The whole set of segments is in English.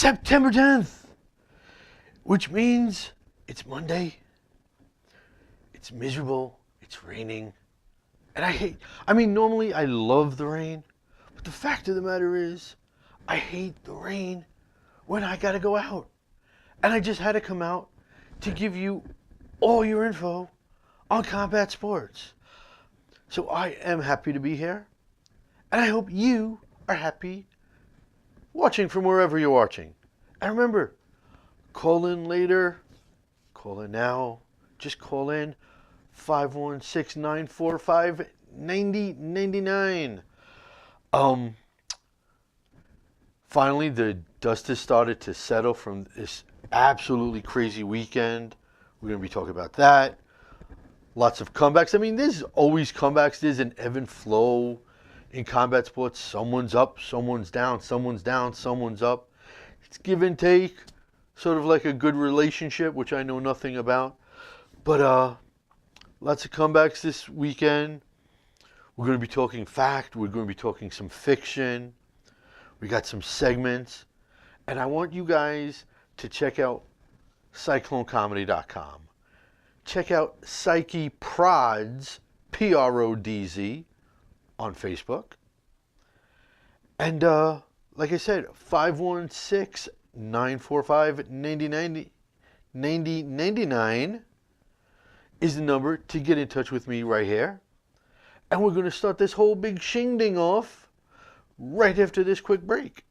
September 10th, which means it's Monday. It's miserable. It's raining. And normally I love the rain, but the fact of the matter is, I hate the rain when I gotta go out. And I just had to come out to give you all your info on combat sports. So I am happy to be here, and I hope you are happy watching from wherever you're watching. And remember, call in later, call in now, just call in 516-945-9099. Finally, the dust has started to settle from this absolutely crazy weekend. We're going to be talking about that. Lots of comebacks. I mean, there's always comebacks. There's an ebb and flow in combat sports. Someone's up, someone's down, someone's down, someone's up. It's give and take, sort of like a good relationship, which I know nothing about. But lots of comebacks this weekend. We're going to be talking fact. We're going to be talking some fiction. We got some segments. And I want you guys to check out CycloneComedy.com. Check out Psyche Prods, Prodz, on Facebook. And like I said, 516-945-9099 is the number to get in touch with me right here. And we're going to start this whole big shingding off right after this quick break.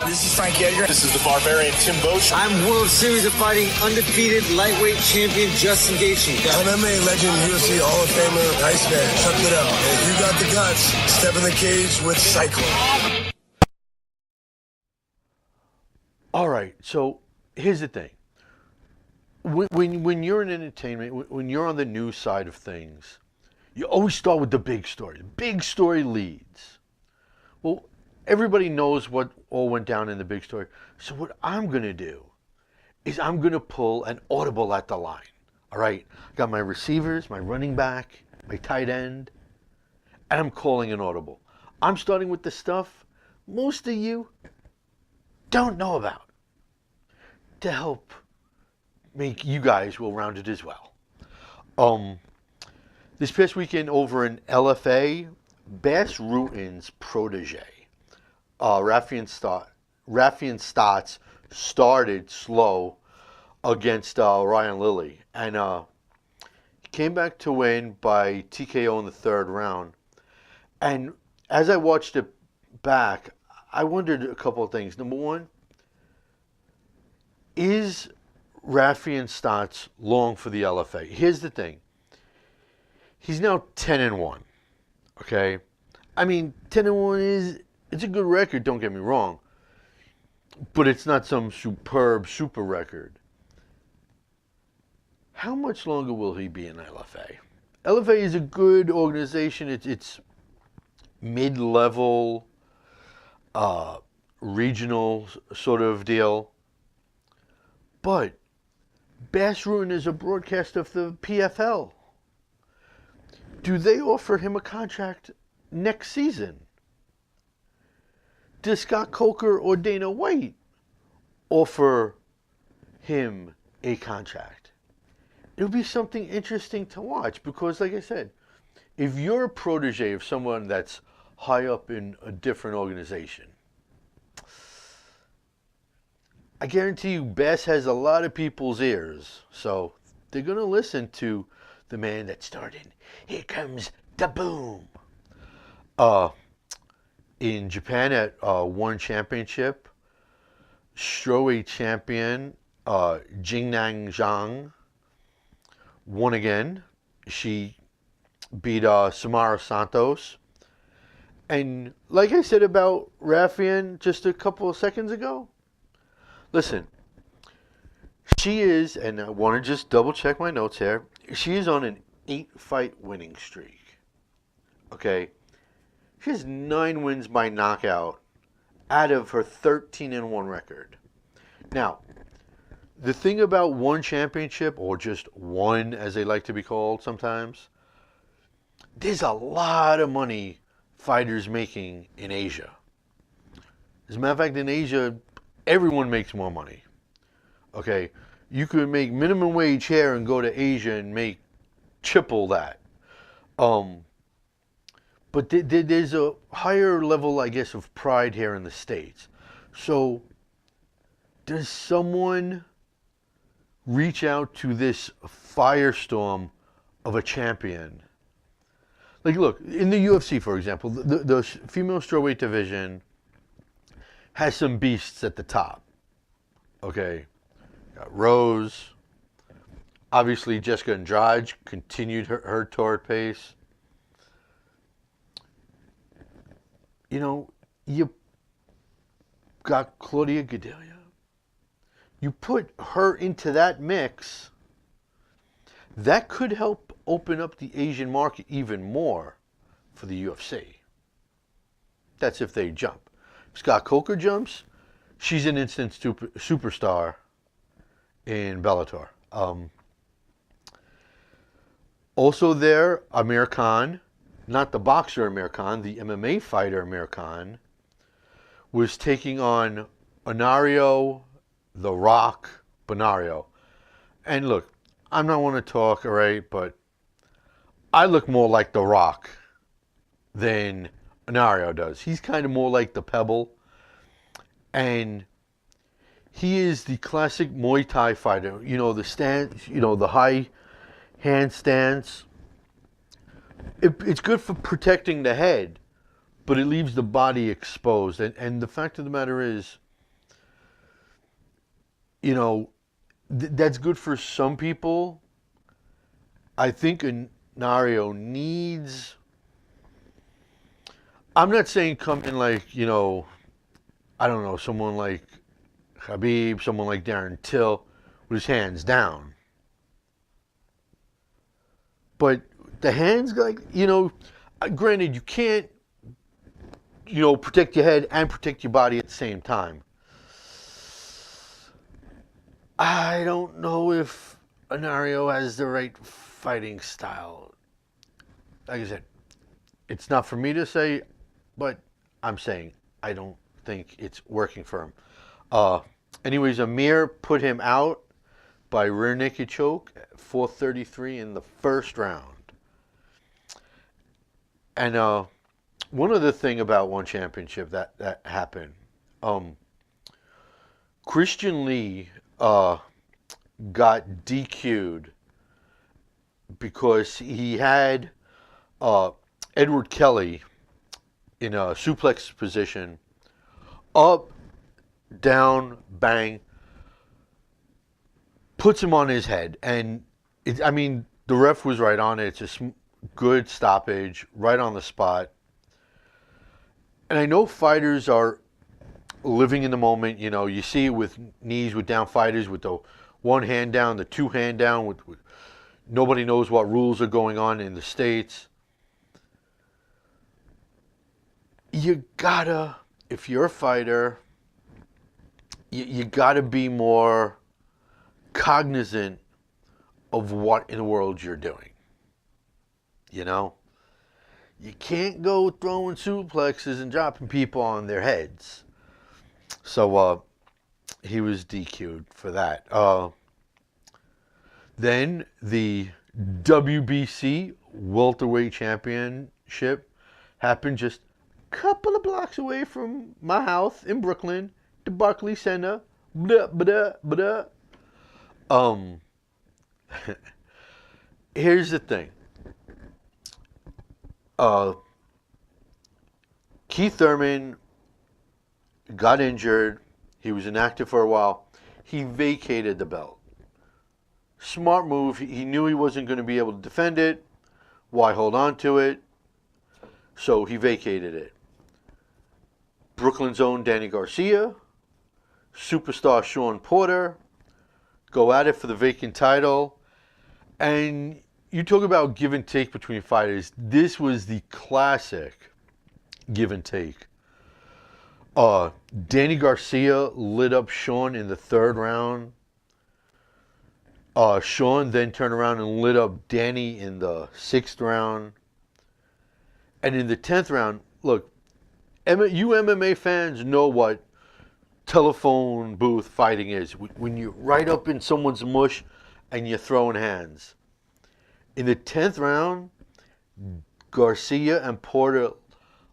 This is Frank Edgar. This is the Barbarian Tim Bosch. I'm World Series of Fighting undefeated lightweight champion Justin Gaethje. MMA legend, UFC Hall of Famer, Iceman. Chuck it up. And if you got the guts, step in the cage with Cyclone. All right, so here's the thing. When you're in entertainment, when you're on the news side of things, you always start with the big story. The big story leads. Well, everybody knows what all went down in the big story. So what I'm going to do is I'm going to pull an audible at the line. All right? I got my receivers, my running back, my tight end, and I'm calling an audible. I'm starting with the stuff most of you don't know about to help make you guys well-rounded as well. This past weekend over in LFA, Bas Rutten's protege, Rafian Stotts started slow against Ryan Lilly, and he came back to win by TKO in the third round. And as I watched it back, I wondered a couple of things. Number one, is Rafian Stotts long for the LFA? Here's the thing. He's now 10-1. Okay? I mean, 10-1 it's a good record, don't get me wrong. But it's not some superb super record. How much longer will he be in LFA? LFA is a good organization. It's mid-level, regional sort of deal. But Bas Rutten is a broadcaster of the PFL. Do they offer him a contract next season? Does Scott Coker or Dana White offer him a contract? It'll be something interesting to watch because, like I said, if you're a protege of someone that's high up in a different organization, I guarantee you Bas has a lot of people's ears, so they're going to listen to the man that started. Here comes the boom. In Japan at One Championship, strawweight champion Jingnang Zhang won again. She beat Samara Santos. And like I said about Rafian just a couple of seconds ago, listen, she is, and I want to just double check my notes here, she is on an 8-fight winning streak. Okay? She has 9 wins by knockout out of her 13-1 record. Now, the thing about One Championship, or just one as they like to be called sometimes, there's a lot of money fighters making in Asia. As a matter of fact, in Asia, everyone makes more money. Okay, you could make minimum wage here and go to Asia and make triple that. But there's a higher level, I guess, of pride here in the States. So, does someone reach out to this firestorm of a champion? Like, look, in the UFC, for example, the female strawweight division has some beasts at the top. Okay, got Rose. Obviously, Jessica Andrade continued her torrid pace. You know, you got Claudia Gadelha. You put her into that mix, that could help open up the Asian market even more for the UFC. That's if they jump. If Scott Coker jumps, she's an instant superstar in Bellator. Also there, Amir Khan, not the boxer Amir Khan, the MMA fighter Amir Khan, was taking on Onario, The Rock, Bonario. And look, I'm not one to talk, all right, but I look more like The Rock than Onario does. He's kind of more like the Pebble. And he is the classic Muay Thai fighter. You know, the stance, you know, the high hand stance. It's good for protecting the head, but it leaves the body exposed. And the fact of the matter is, you know, that's good for some people. I think Onario needs... I'm not saying come in like, you know, I don't know, someone like Khabib, someone like Darren Till with his hands down. But the hands, like, you know, granted, you can't, you know, protect your head and protect your body at the same time. I don't know if Onario has the right fighting style. Like I said, it's not for me to say, but I'm saying I don't think it's working for him. Anyways, Amir put him out by rear naked choke at 4:33 in the first round. And one other thing about one championship that happened, Christian Lee got DQ'd because he had Edward Kelly in a suplex position, up, down, bang, puts him on his head. And, I mean, the ref was right on it. It's a good stoppage, right on the spot. And I know fighters are living in the moment. You know, you see it with knees with down fighters with the one hand down, the two hand down. With nobody knows what rules are going on in the States. You gotta, if you're a fighter, you gotta be more cognizant of what in the world you're doing. You know? You can't go throwing suplexes and dropping people on their heads. So, he was DQ'd for that. Then the WBC Welterweight Championship happened just a couple of blocks away from my house in Brooklyn, the Barclays Center. Blah, blah, blah. Here's the thing. Keith Thurman got injured. He was inactive for a while. He vacated the belt. Smart move. He knew he wasn't going to be able to defend it. Why hold on to it? So he vacated it. Brooklyn's own Danny Garcia, superstar Sean Porter, go at it for the vacant title. And you talk about give and take between fighters. This was the classic give and take. Danny Garcia lit up Sean in the third round. Sean then turned around and lit up Danny in the sixth round. And in the 10th round, look, you MMA fans know what telephone booth fighting is. When you're right up in someone's mush and you're throwing hands. In the 10th round, Garcia and Porter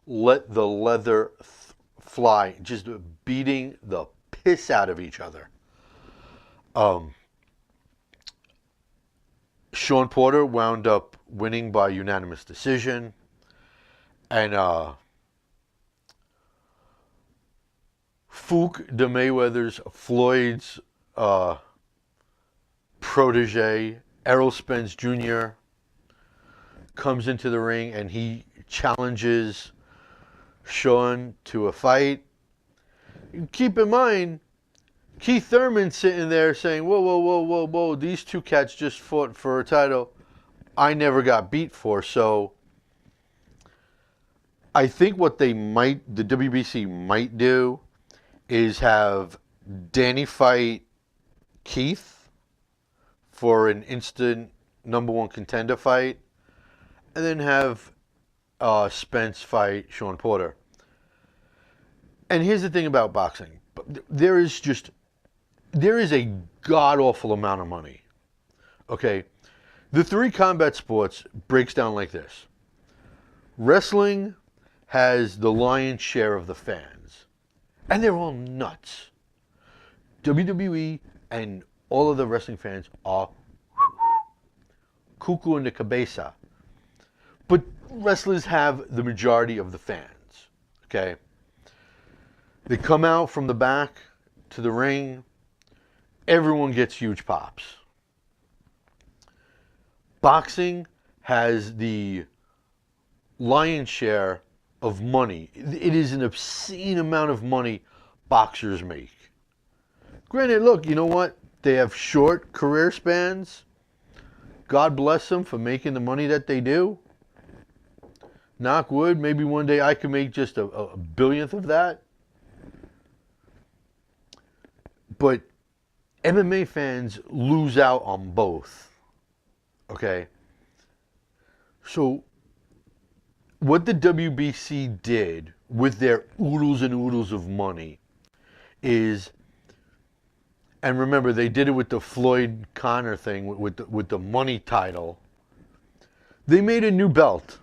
let the leather fly, just beating the piss out of each other. Sean Porter wound up winning by unanimous decision. And Fook de Mayweather's, Floyd's protege, Errol Spence Jr., comes into the ring and he challenges Sean to a fight. Keep in mind, Keith Thurman's sitting there saying, whoa, whoa, whoa, whoa, whoa, these two cats just fought for a title I never got beat for. So I think what the WBC might do is have Danny fight Keith for an instant #1 contender fight, and then have Spence fight Sean Porter. And here's the thing about boxing. There is a god-awful amount of money. Okay? The 3 combat sports breaks down like this. Wrestling has the lion's share of the fans. And they're all nuts. WWE and all of the wrestling fans are cuckoo in the cabeza. But wrestlers have the majority of the fans. Okay? They come out from the back to the ring. Everyone gets huge pops. Boxing has the lion's share of money. It is an obscene amount of money boxers make. Granted, look, you know what? They have short career spans. God bless them for making the money that they do. Knock wood, maybe one day I can make just a billionth of that. But MMA fans lose out on both. Okay? So what the WBC did with their oodles and oodles of money is, and remember they did it with the Floyd Conor thing with the money title. They made a new belt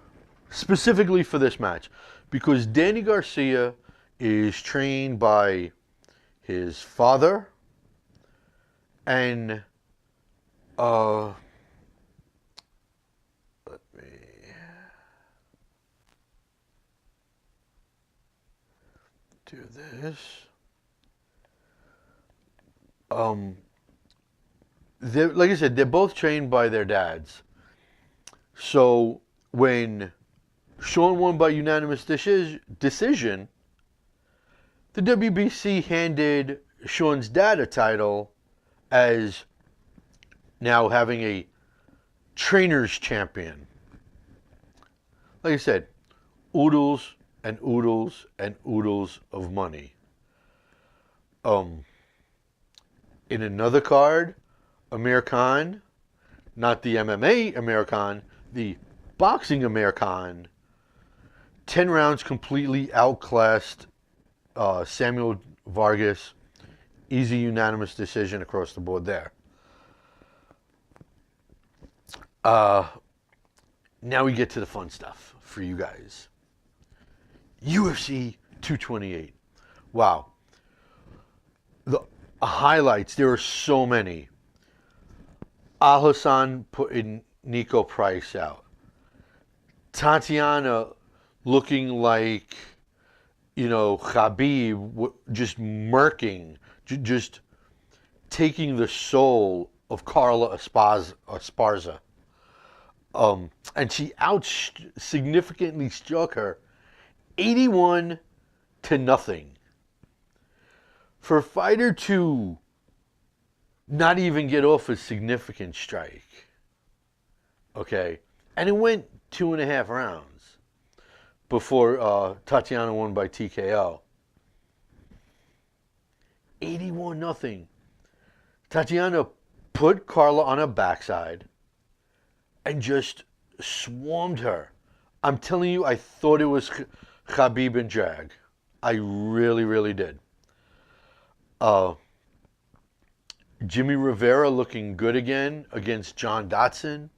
specifically for this match because Danny Garcia is trained by his father and do this. Like I said, they're both trained by their dads. So when Sean won by unanimous decision, the WBC handed Sean's dad a title as now having a trainer's champion. Like I said, oodles and oodles and oodles of money. In another card, Amir Khan, not the MMA Amir Khan, the boxing Amir Khan, 10 rounds completely outclassed Samuel Vargas. Easy unanimous decision across the board there. Now we get to the fun stuff for you guys. UFC 228. Wow. The highlights, there are so many. Al Hassan putting Nico Price out. Tatiana looking like, Khabib, just murking, just taking the soul of Carla Esparza. And she significantly struck her 81-0. For a fighter to not even get off a significant strike, okay, and it went 2.5 rounds before Tatiana won by TKO. 81-0. Tatiana put Carla on her backside and just swarmed her. I'm telling you, I thought it was Khabib and drag. I really, really did. Uh, Jimmy Rivera looking good again against John Dotson.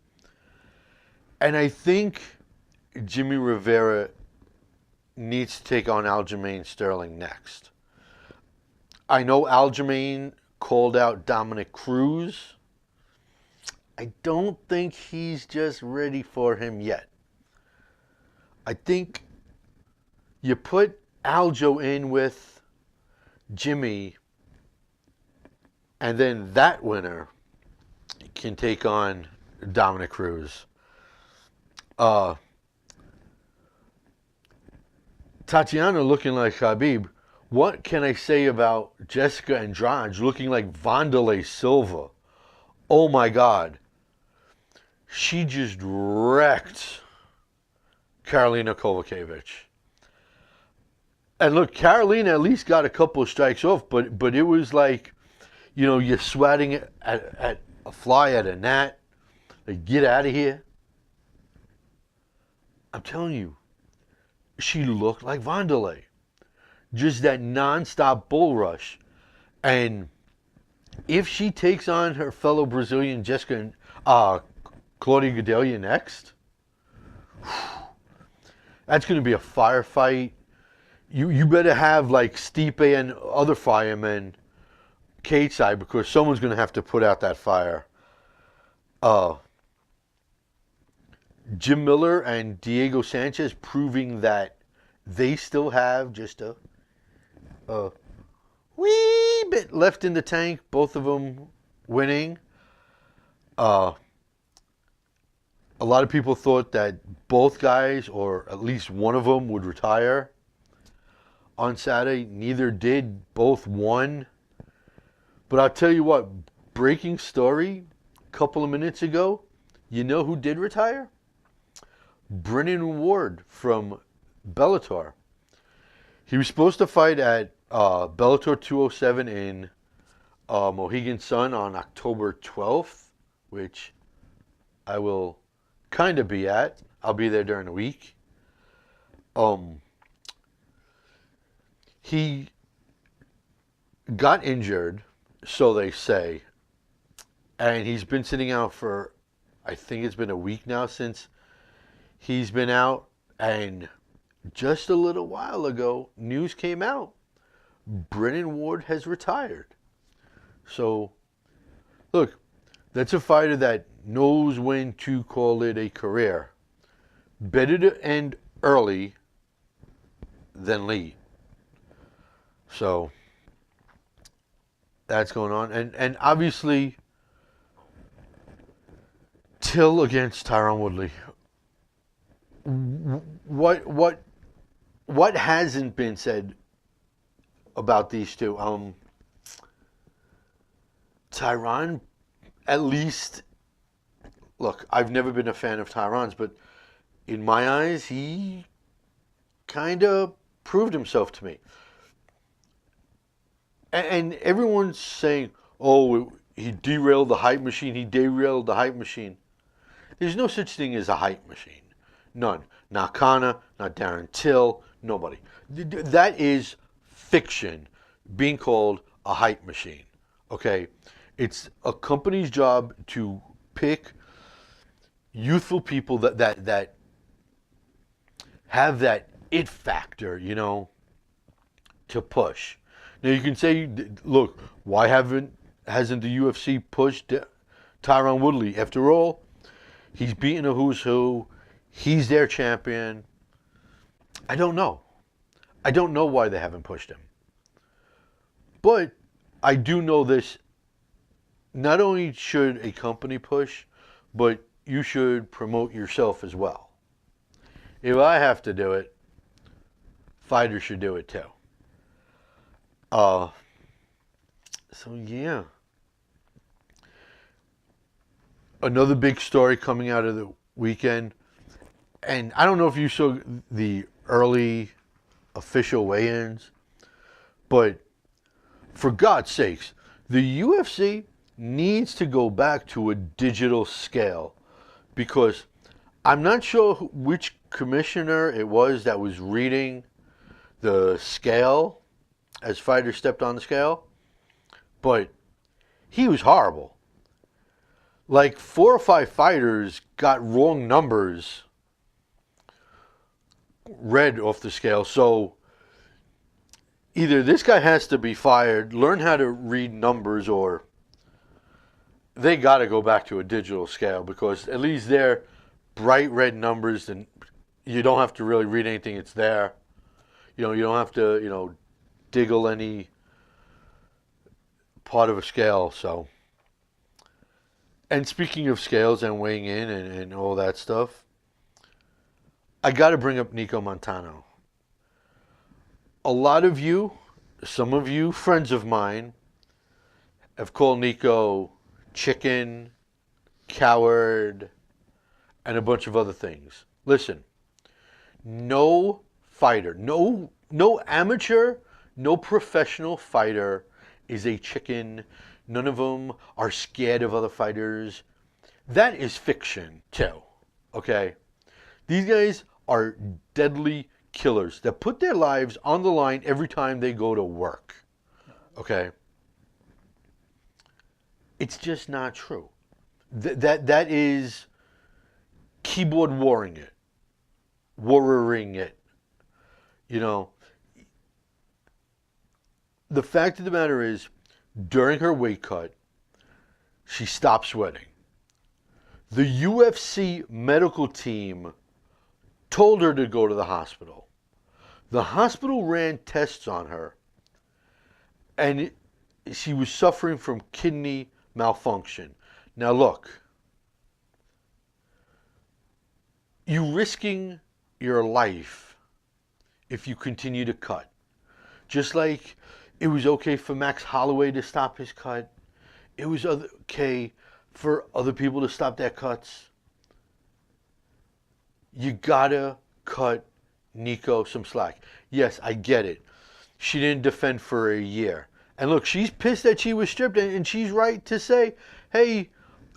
And I think Jimmy Rivera needs to take on Aljamain Sterling next. I know Aljamain called out Dominic Cruz. I don't think he's just ready for him yet. I think you put Aljo in with Jimmy, and then that winner can take on Dominic Cruz. Tatiana looking like Khabib. What can I say about Jessica Andrade looking like Wanderlei Silva? Oh my God. She just wrecked Karolina Kowalkiewicz. And look, Karolina at least got a couple of strikes off, but it was like, you know, you're swatting at a fly at a gnat. Like, get out of here. I'm telling you, she looked like Wanderlei. Just that non-stop bull rush. And if she takes on her fellow Brazilian Jessica, Claudia Gadelha next, that's going to be a firefight. You better have like Stipe and other firemen cage side, because someone's going to have to put out that fire. Jim Miller and Diego Sanchez proving that they still have just a wee bit left in the tank. Both of them winning. A lot of people thought that both guys, or at least one of them, would retire on Saturday. Neither did. Both won. But I'll tell you what, breaking story a couple of minutes ago, you know who did retire? Brennan Ward from Bellator. He was supposed to fight at Bellator 207 in Mohegan Sun on October 12th, which I will kind of be at. I'll be there during the week. He got injured, so they say, and he's been sitting out for, I think it's been a week now since he's been out. And just a little while ago, news came out. Brennan Ward has retired. So, look, that's a fighter that knows when to call it a career. Better to end early than late. So, that's going on. And obviously, Till against Tyron Woodley. What hasn't been said about these two? Tyron, at least, look, I've never been a fan of Tyron's, but in my eyes, he kind of proved himself to me. And everyone's saying, oh, he derailed the hype machine, he derailed the hype machine. There's no such thing as a hype machine. None. Not Connor, not Darren Till, nobody. That is fiction being called a hype machine. Okay? It's a company's job to pick youthful people that have that it factor, you know, to push. Now you can say, look, why hasn't the UFC pushed Tyron Woodley? After all, he's beaten a who's who. He's their champion. I don't know. I don't know why they haven't pushed him. But I do know this. Not only should a company push, but you should promote yourself as well. If I have to do it, fighters should do it too. So yeah. Another big story coming out of the weekend, and I don't know if you saw the early official weigh-ins, but for God's sakes, the UFC needs to go back to a digital scale, because I'm not sure which commissioner it was that was reading the scale as fighters stepped on the scale, but he was horrible. Like 4 or 5 fighters got wrong numbers read off the scale. So either this guy has to be fired, learn how to read numbers, or they got to go back to a digital scale, because at least they're bright red numbers and you don't have to really read anything. It's there. You don't have to, diggle any part of a scale. So, and speaking of scales and weighing in and all that stuff, I got to bring up Nico Montano. A lot of you, some of you friends of mine, have called Nico chicken, coward, and a bunch of other things. Listen, no fighter, no amateur, no professional fighter is a chicken. None of them are scared of other fighters. That is fiction too, okay? These guys are deadly killers that put their lives on the line every time they go to work, okay? It's just not true. That is keyboard warring it. The fact of the matter is, during her weight cut, she stopped sweating. The UFC medical team told her to go to the hospital. The hospital ran tests on her, and she was suffering from kidney malfunction. Now look, you're risking your life if you continue to cut. Just like it was okay for Max Holloway to stop his cut, it was okay for other people to stop their cuts. You gotta cut Nico some slack. Yes, I get it. She didn't defend for a year. And look, she's pissed that she was stripped, and she's right to say, hey,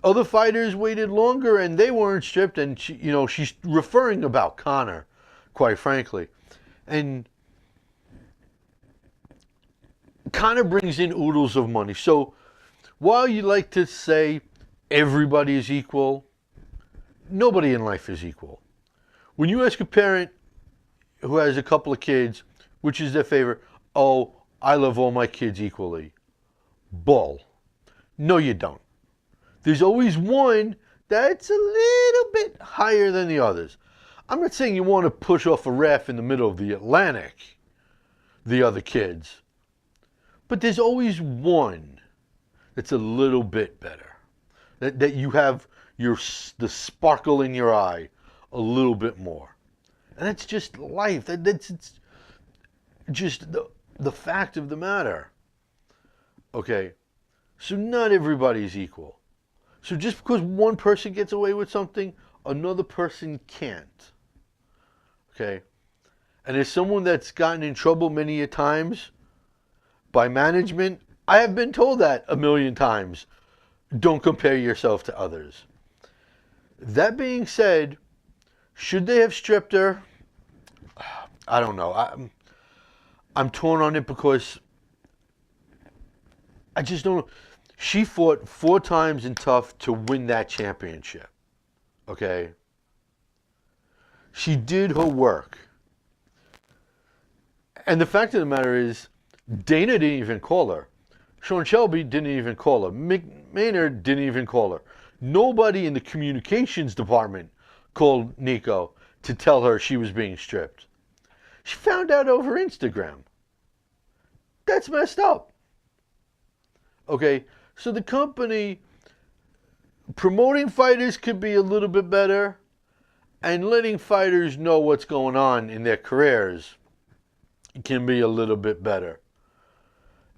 other fighters waited longer and they weren't stripped, and she's referring about Conor, quite frankly. And Conor brings in oodles of money. So while you like to say everybody is equal, nobody in life is equal. When you ask a parent who has a couple of kids, which is their favorite, oh, I love all my kids equally. Bull. No, you don't. There's always one that's a little bit higher than the others. I'm not saying you want to push off a raft in the middle of the Atlantic, the other kids. But there's always one that's a little bit better. That you have the sparkle in your eye a little bit more. And that's just life. That's just the fact of the matter. Okay? So not everybody's equal. So just because one person gets away with something, another person can't. Okay? And as someone that's gotten in trouble many a times by management, I have been told that a million times. Don't compare yourself to others. That being said, should they have stripped her? I don't know. I'm torn on it because I just don't know. She fought 4 times in tough to win that championship. Okay? She did her work. And the fact of the matter is, Dana didn't even call her. Sean Shelby didn't even call her. Mick Maynard didn't even call her. Nobody in the communications department called Nico to tell her she was being stripped. She found out over Instagram. That's messed up. Okay, so the company promoting fighters could be a little bit better, and letting fighters know what's going on in their careers can be a little bit better.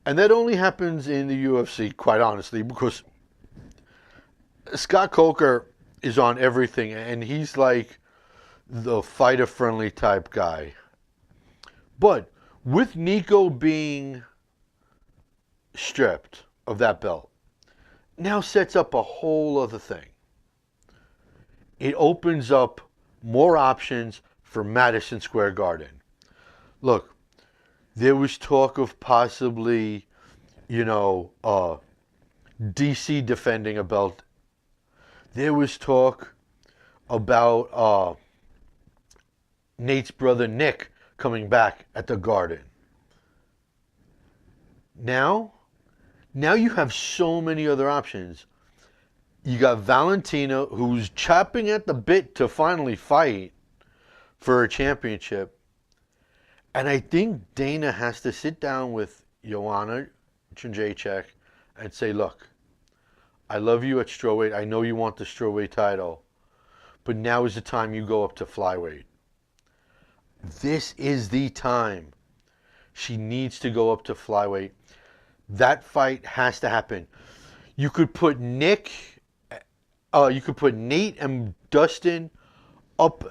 And that only happens in the UFC, quite honestly, because Scott Coker is on everything, and he's like the fighter-friendly type guy. But with Nico being stripped of that belt, now sets up a whole other thing. It opens up more options for Madison Square Garden. Look, there was talk of possibly, DC defending a belt. There was talk about Nate's brother Nick coming back at the Garden. Now you have so many other options. You got Valentina, who's chopping at the bit to finally fight for a championship. And I think Dana has to sit down with Joanna Jędrzejczyk and say, look, I love you at strawweight. I know you want the strawweight title. But now is the time you go up to flyweight. This is the time. She needs to go up to flyweight. That fight has to happen. You could put Nate and Dustin up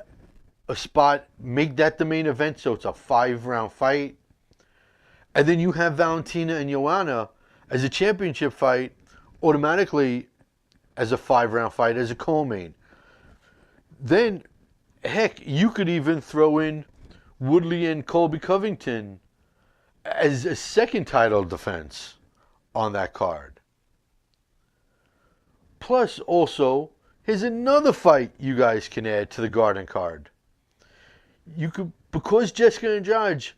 a spot, make that the main event so it's a 5-round fight. And then you have Valentina and Joanna as a championship fight, automatically as a 5-round fight, as a co-main. Then, heck, you could even throw in Woodley and Colby Covington as a second title defense on that card. Plus, also, here's another fight you guys can add to the Garden card. You could, because Jessica Andrade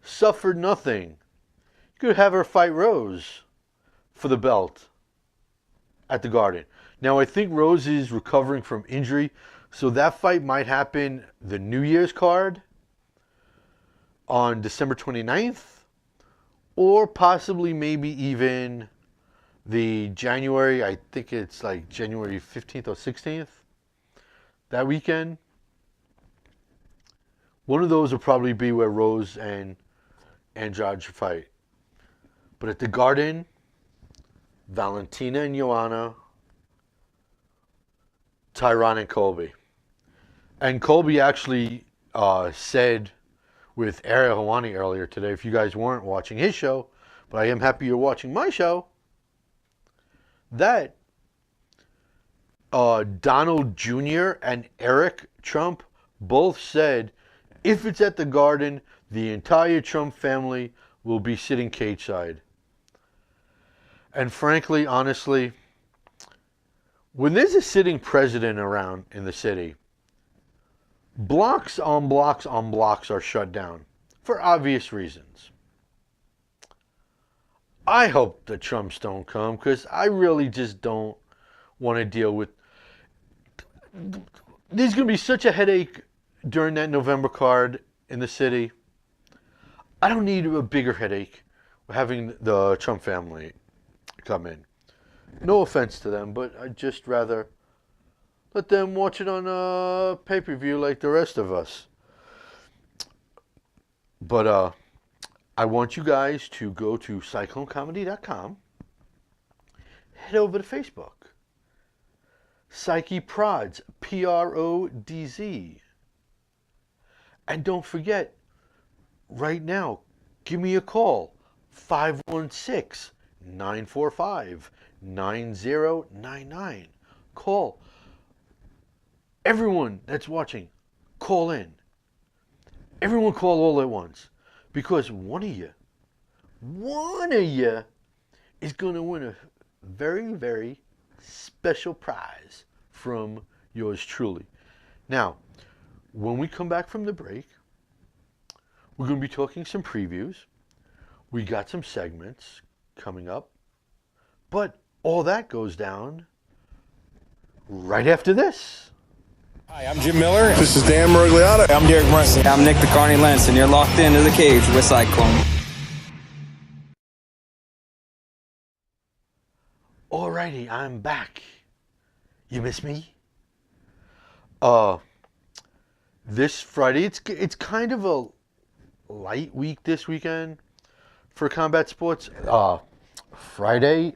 suffered nothing, you could have her fight Rose for the belt at the Garden. Now, I think Rose is recovering from injury, so that fight might happen the New Year's card on December 29th, or possibly maybe even the January, I think it's like January 15th or 16th, that weekend. One of those will probably be where Rose and Andrade fight. But at the Garden, Valentina and Joanna, Tyron and Colby. And Colby actually said with Ariel Helwani earlier today, if you guys weren't watching his show, but I am happy you're watching my show, that Donald Jr. and Eric Trump both said if it's at the Garden, the entire Trump family will be sitting cage side. And frankly, honestly, when there's a sitting president around in the city, blocks on blocks on blocks are shut down for obvious reasons. I hope the Trumps don't come because I really just don't want to deal with... There's going to be such a headache during that November card in the city. I don't need a bigger headache having the Trump family come in. No offense to them, but I'd just rather let them watch it on a pay-per-view like the rest of us. But I want you guys to go to CycloneComedy.com. Head over to Facebook. Psyche Prods, Prodz. And don't forget, right now, give me a call. 516-945-9099. Call. Everyone that's watching, call in. Everyone call all at once. Because one of you is going to win a very, very special prize from yours truly. Now, when we come back from the break, we're going to be talking some previews. We got some segments coming up. But all that goes down right after this. Hi, I'm Jim Miller. This is Dan Morigliata. I'm Derek Brunson. I'm Nick the Carney Lentz, and you're locked into the cage with Cyclone. Alrighty, I'm back. You miss me? This Friday, it's kind of a light week this weekend for combat sports. Friday,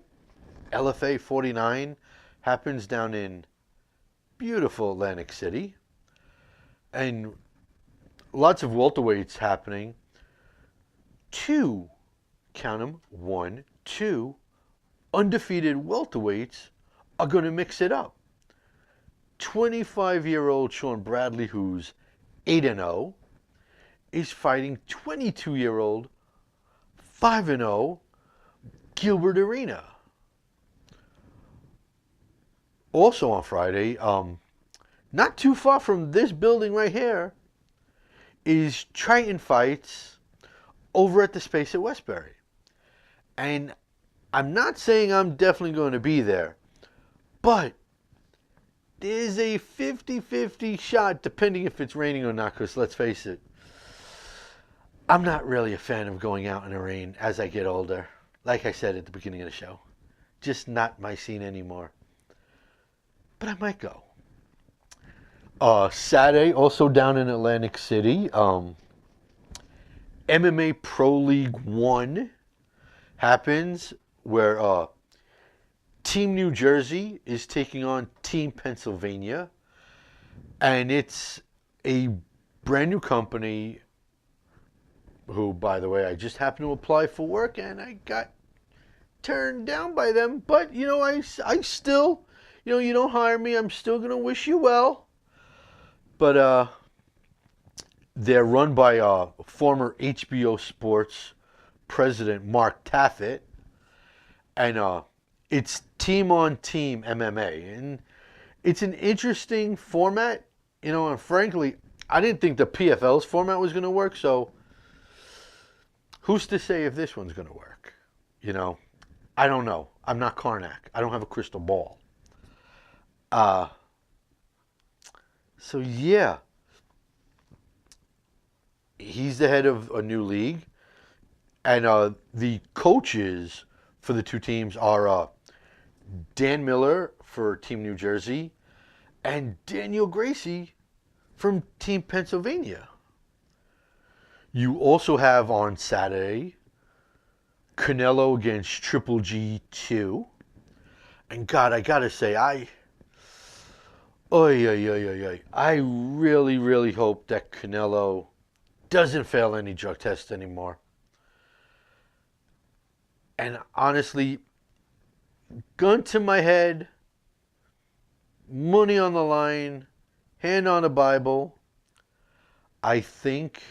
LFA 49 happens down in beautiful Atlantic City, and lots of welterweights happening. Count them, 1, 2 undefeated welterweights are going to mix it up. 25-year-old Sean Bradley, who's 8-0, is fighting 22-year-old 5-0 Gilbert Arena. Also on Friday, not too far from this building right here, is Triton Fights over at the Space at Westbury. And I'm not saying I'm definitely going to be there, but there's a 50-50 shot, depending if it's raining or not, because let's face it, I'm not really a fan of going out in the rain as I get older. Like I said at the beginning of the show, just not my scene anymore. But I might go. Saturday, also down in Atlantic City, MMA Pro League 1 happens, where Team New Jersey is taking on Team Pennsylvania. And it's a brand new company who, by the way, I just happened to apply for work and I got turned down by them. But, I still, you don't hire me, I'm still going to wish you well. But they're run by former HBO Sports president Mark Taffet. And it's team-on-team MMA. And it's an interesting format, and frankly, I didn't think the PFL's format was going to work, so who's to say if this one's going to work? I don't know. I'm not Karnak. I don't have a crystal ball. So yeah, he's the head of a new league, and the coaches for the two teams are Dan Miller for Team New Jersey and Daniel Gracie from Team Pennsylvania. You also have on Saturday Canelo against Triple G2. And God, I gotta say, I really, really hope that Canelo doesn't fail any drug tests anymore. And honestly, gun to my head, money on the line, hand on the Bible, I think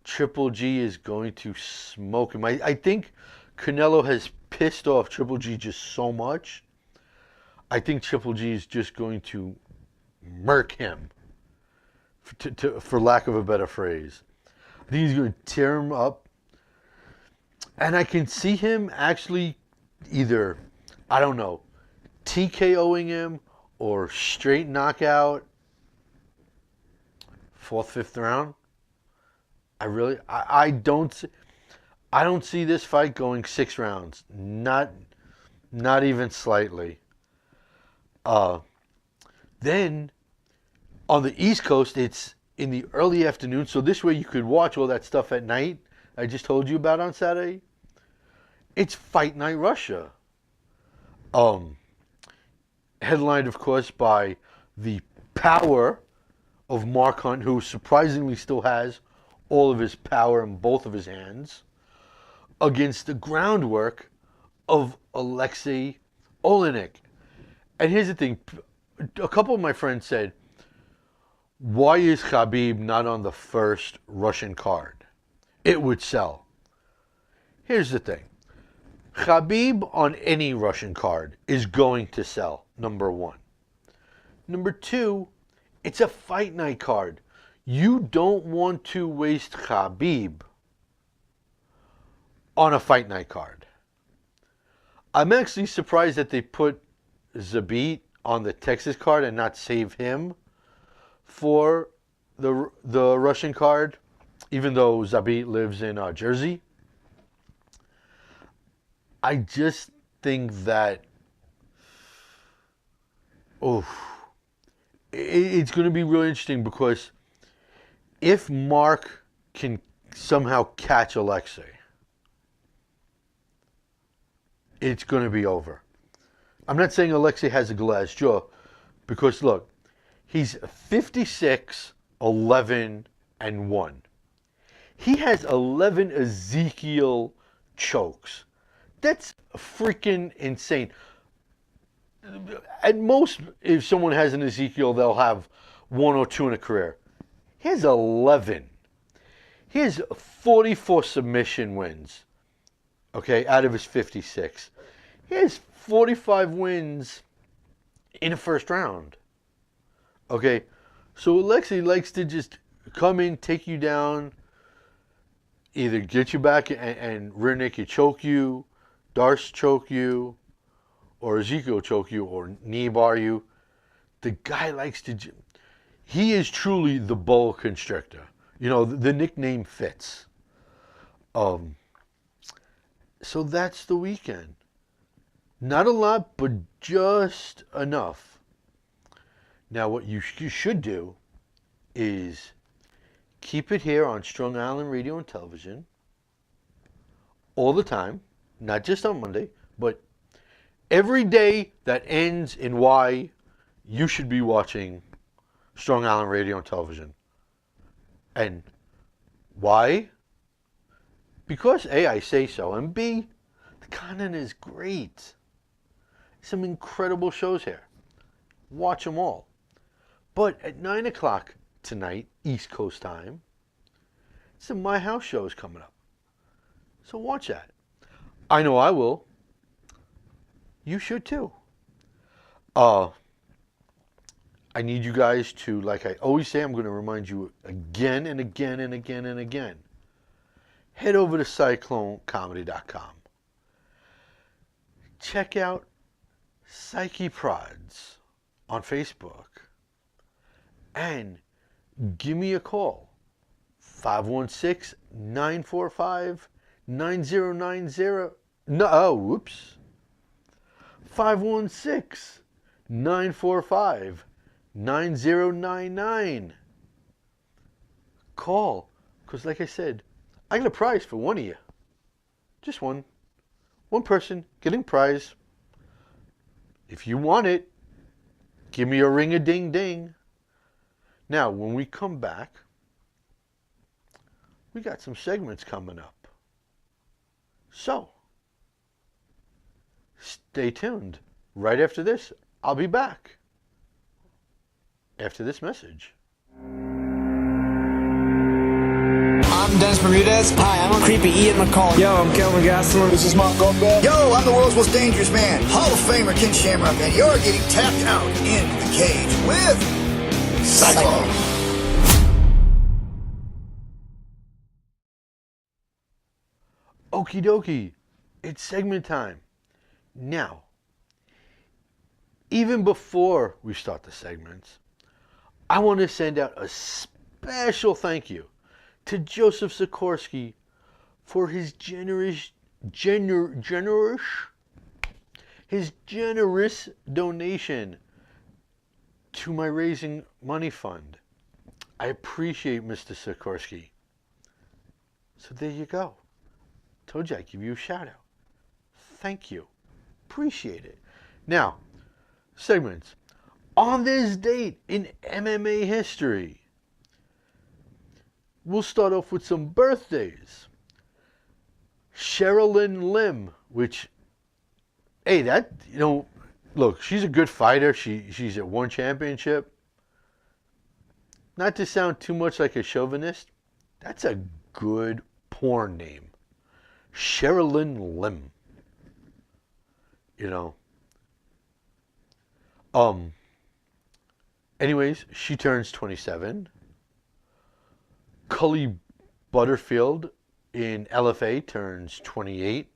Triple G is going to smoke him. I think Canelo has pissed off Triple G just so much. I think Triple G is just going to murk him, for lack of a better phrase. I think he's going to tear him up. And I can see him actually either, I don't know, TKOing him or straight knockout, 4th, 5th round. I don't see this fight going 6 rounds. Not even slightly. Then on the East Coast, it's in the early afternoon, so this way you could watch all that stuff at night I just told you about on Saturday. It's Fight Night Russia. Headlined, of course, by the power of Mark Hunt, who surprisingly still has all of his power in both of his hands, against the groundwork of Alexei Olenek. And here's the thing. A couple of my friends said, why is Khabib not on the first Russian card? It would sell. Here's the thing. Khabib on any Russian card is going to sell, number one. Number two, it's a fight night card. You don't want to waste Khabib on a fight night card. I'm actually surprised that they put Zabit on the Texas card and not save him for the Russian card, even though Zabit lives in Jersey. I just think that, it's going to be really interesting, because if Mark can somehow catch Alexei, it's going to be over. I'm not saying Alexei has a glass jaw, because look, he's 56, 11, and 1. He has 11 Ezekiel chokes. That's freaking insane. at most, if someone has an Ezekiel, they'll have 1 or 2 in a career. He has 11. He has 44 submission wins, okay, out of his 56. He has 45 wins in the first round, okay? So Alexei likes to just come in, take you down, either get you back and rear naked choke you, Darce choke you, or Ezekiel choke you, or knee bar you. The guy likes to... He is truly the boa constrictor. You know, the nickname fits. So that's the weekend. Not a lot, but just enough. Now, what you should do is keep it here on Strong Island Radio and Television all the time, not just on Monday, but every day that ends in Y, you should be watching Strong Island Radio and Television. And why? Because A, I say so, and B, the content is great. Some incredible shows here. Watch them all. But at 9 o'clock tonight, East Coast time, some My House shows coming up. So watch that. I know I will. You should too. I need you guys to, like I always say, I'm going to remind you again and again and again and again. Head over to CycloneComedy.com. Check out Psyche Prods on Facebook. And give me a call. 516-945-9090. No, oh, whoops. 516-945-9099. Call, because like I said, I got a prize for one of you. Just one. One person getting a prize. If you want it, give me a ring-a-ding-ding. Now, when we come back, we got some segments coming up. So, stay tuned. Right after this, I'll be back. After this message. I'm Dennis Bermudez. Hi, I'm Creepy Ian McCall. Yo, I'm Kelvin Gastelum. This is Mark Goldberg. Yo, I'm the world's most dangerous man, Hall of Famer Ken Shamrock, and you're getting tapped out in the cage with Cyclone. Okie dokie, it's segment time. Now, even before we start the segments, I want to send out a special thank you to Joseph Sikorsky for his generous donation to my Raising Money Fund. I appreciate Mr. Sikorsky. So there you go. Told you I'd give you a shout out. Thank you. Appreciate it. Now, segments. On this date in MMA history, we'll start off with some birthdays. Sherilyn Lim, which, hey, that, you know, look, she's a good fighter. She's at one championship. Not to sound too much like a chauvinist, that's a good porn name. Sherilyn Lim. You know. Anyways, she turns 27. Cully Butterfield in LFA turns 28.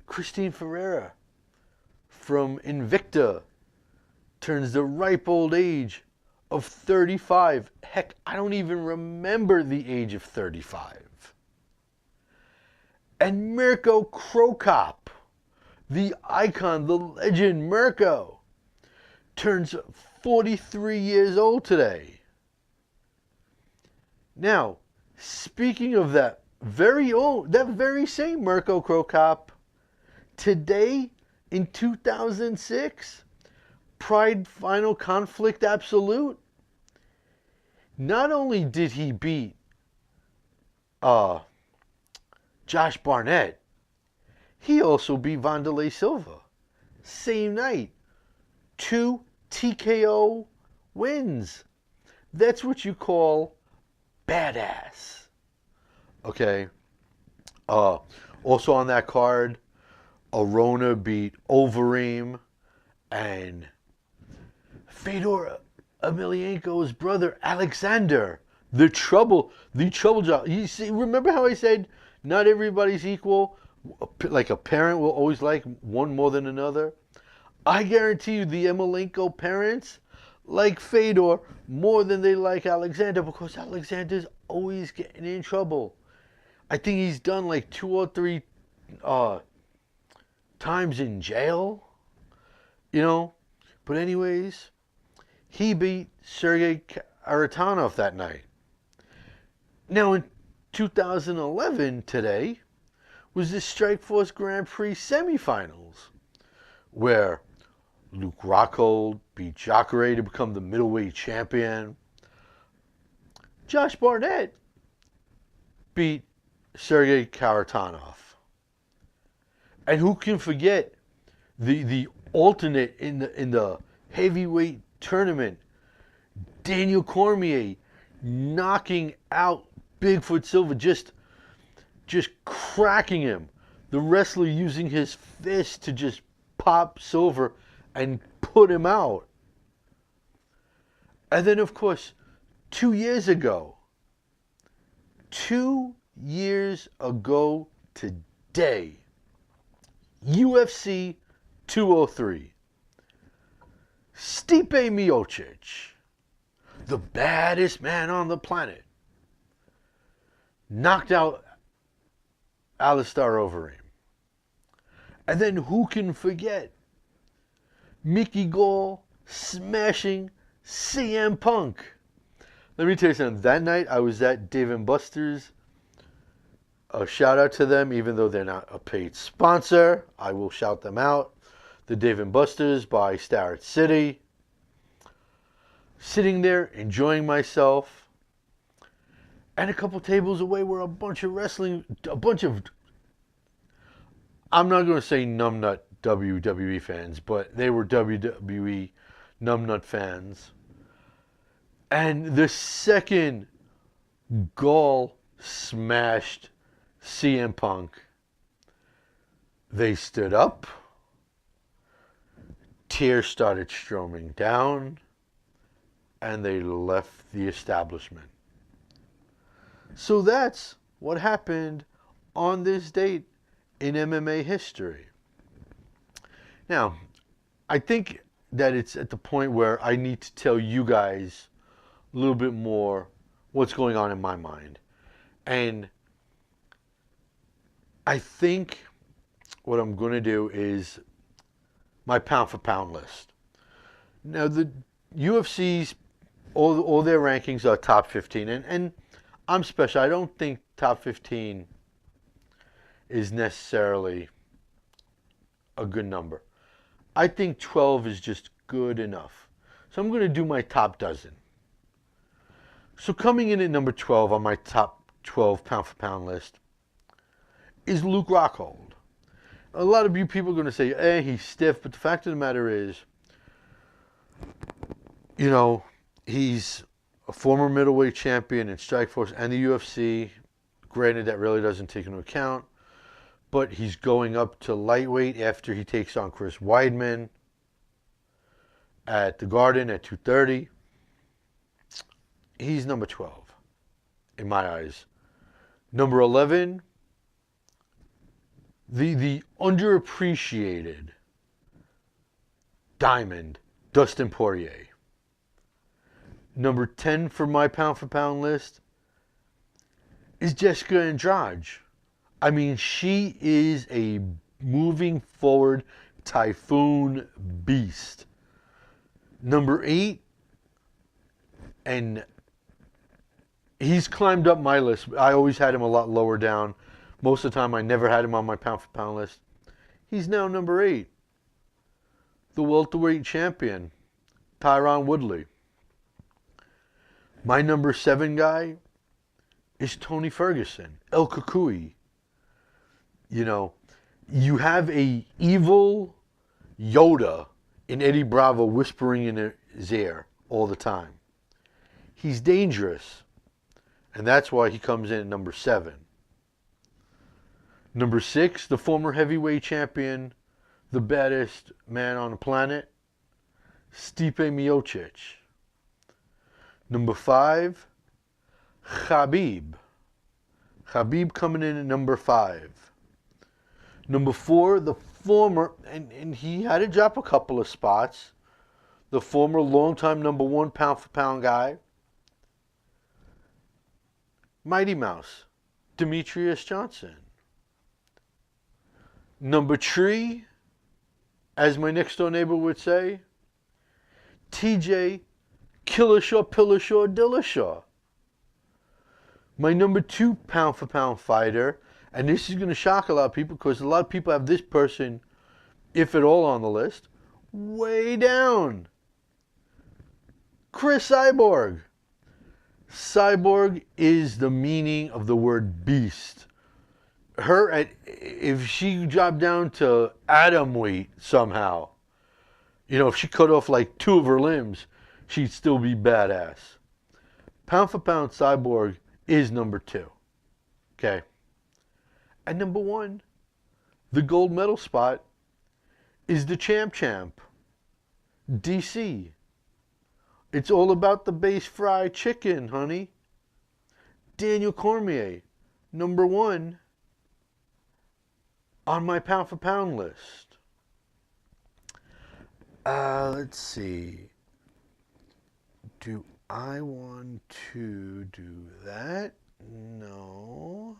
Christine Ferreira from Invicta turns the ripe old age of 35. Heck, I don't even remember the age of 35. And Mirko Krokop, the icon, the legend Mirko, turns 43 years old today. Now, speaking of that very same Mirko Krokop, today in 2006, Pride Final Conflict Absolute, not only did he beat Josh Barnett, he also beat Wanderlei Silva. same night. 2 TKO wins. That's what you call badass. Okay. Also on that card, Arona beat Overeem, and Fedor Emelianenko's brother Alexander, the trouble job. You see, remember how I said not everybody's equal? Like a parent will always like one more than another. I guarantee you the Emelianenko parents like Fedor more than they like Alexander, because Alexander's always getting in trouble. I think he's done like 2 or 3 times in jail, you know. But anyways, he beat Sergey Karatanov that night. Now in 2011, today, was the Strikeforce Grand Prix semifinals, where Luke Rockhold beat Jacare to become the middleweight champion. Josh Barnett beat Sergey Karatanov. And who can forget the alternate in the heavyweight tournament, Daniel Cormier, knocking out Bigfoot Silva, just cracking him. The wrestler using his fist to just pop Silva and put him out. And then, of course, 2 years ago today, UFC 203, Stipe Miocic, the baddest man on the planet, knocked out Alistair Overeem. And then who can forget Mickey Gall smashing CM Punk? Let me tell you something. That night I was at Dave & Buster's. A shout out to them, even though they're not a paid sponsor. I will shout them out. The Dave & Buster's by Starrett City. Sitting there, enjoying myself. And a couple tables away were a bunch of, I'm not going to say numbnut WWE fans, but they were WWE numbnut fans. And the second Gall smashed CM Punk, they stood up, tears started streaming down, and they left the establishment. So that's what happened on this date in MMA history. Now, I think that it's at the point where I need to tell you guys a little bit more what's going on in my mind. And I think what I'm going to do is my pound for pound list. Now, the UFC's, all their rankings are top 15. And I'm special. I don't think top 15 is necessarily a good number. I think 12 is just good enough. So I'm going to do my top dozen. So coming in at number 12 on my top 12 pound for pound list is Luke Rockhold. A lot of you people are going to say, he's stiff, but the fact of the matter is, you know, he's a former middleweight champion in Strikeforce and the UFC. Granted, that really doesn't take into account, but he's going up to lightweight after he takes on Chris Weidman at the Garden at 230. He's number 12 in my eyes. Number 11, the underappreciated diamond, Dustin Poirier. Number 10 for my pound for pound list is Jessica Andrade. I mean, she is a moving forward typhoon beast. Number 8, and he's climbed up my list. I always had him a lot lower down. Most of the time, I never had him on my pound for pound list. He's now number 8. The welterweight champion, Tyron Woodley. My number 7 guy is Tony Ferguson, El Kukui. You know, you have a evil Yoda in Eddie Bravo whispering in his ear all the time. He's dangerous. And that's why he comes in at number 7. Number 6, the former heavyweight champion, the baddest man on the planet, Stipe Miocic. Number 5, Khabib. Khabib coming in at number 5. Number 4, the former, and he had to drop a couple of spots, the former longtime number 1 pound for pound guy, Mighty Mouse, Demetrius Johnson. Number 3, as my next door neighbor would say, TJ Killishaw, Pillishaw, Dillashaw. My number 2 pound for pound fighter, and this is going to shock a lot of people because a lot of people have this person, if at all, on the list, way down. Chris Cyborg. Cyborg is the meaning of the word beast. If she dropped down to atom weight somehow, if she cut off like 2 of her limbs, she'd still be badass. Pound for pound, Cyborg is number 2. Okay. And number 1, the gold medal spot, is the champ, DC. It's all about the base fried chicken, honey. Daniel Cormier, number 1 on my pound for pound list. Let's see. Do I want to do that? No.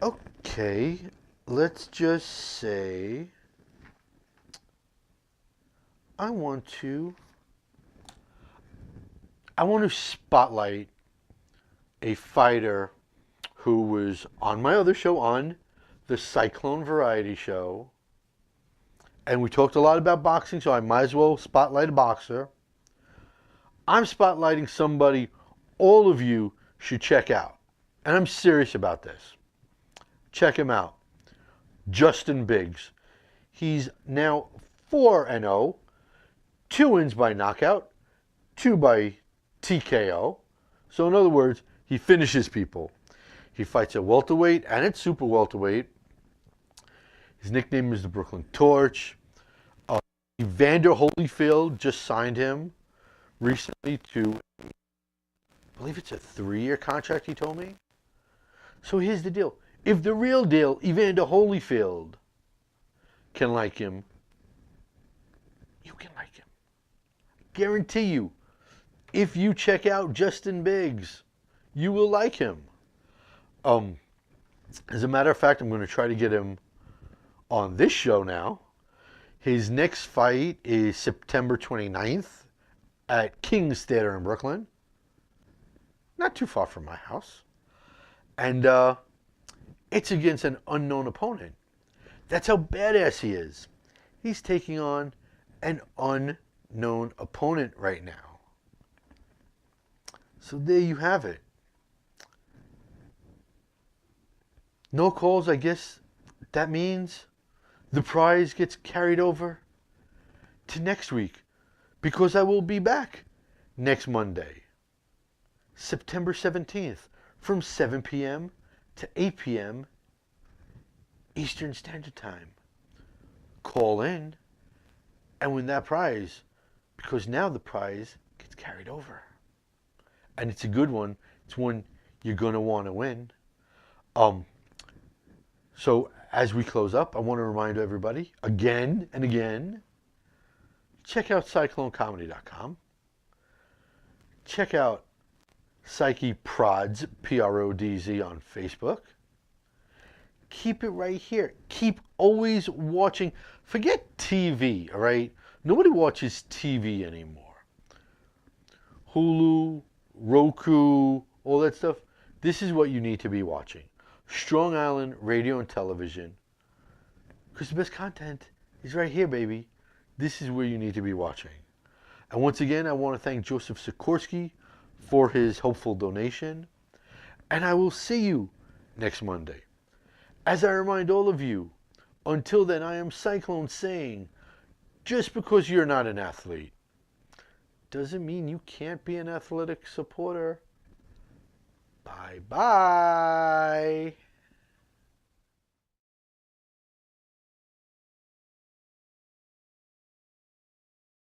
Okay, let's just say I want to spotlight a fighter who was on my other show, on the Cyclone variety show. And we talked a lot about boxing, so I might as well spotlight a boxer. I'm spotlighting somebody all of you should check out. And I'm serious about this. Check him out. Justin Biggs. He's now 4-0. 2 wins by knockout, 2 by TKO. So in other words, he finishes people. He fights at welterweight and at super welterweight. His nickname is the Brooklyn Torch. Evander Holyfield just signed him recently to, I believe it's a 3-year contract, he told me. So here's the deal. If the real deal, Evander Holyfield, can like him, you can like him. Guarantee you, if you check out Justin Biggs, you will like him. As a matter of fact, I'm going to try to get him on this show now. His next fight is September 29th at King's Theater in Brooklyn. Not too far from my house. And it's against an unknown opponent. That's how badass he is. He's taking on an unknown opponent right now. So there you have it. No calls, I guess that means the prize gets carried over to next week, because I will be back next Monday, September 17th, from 7 p.m. to 8 p.m. Eastern Standard Time. Call in and win that prize, because now the prize gets carried over. And it's a good one. It's one you're going to want to win. So as we close up, I want to remind everybody again and again, check out CycloneComedy.com. Check out Psyche Prods, P-R-O-D-Z, on Facebook. Keep it right here. Keep always watching. Forget TV, all right? Nobody watches TV anymore. Hulu, Roku, all that stuff. This is what you need to be watching. Strong Island Radio and Television. Because the best content is right here, baby. This is where you need to be watching. And once again, I want to thank Joseph Sikorsky for his helpful donation. And I will see you next Monday. As I remind all of you, Until then, I am Cyclone saying, just because you're not an athlete doesn't mean you can't be an athletic supporter. Bye-bye.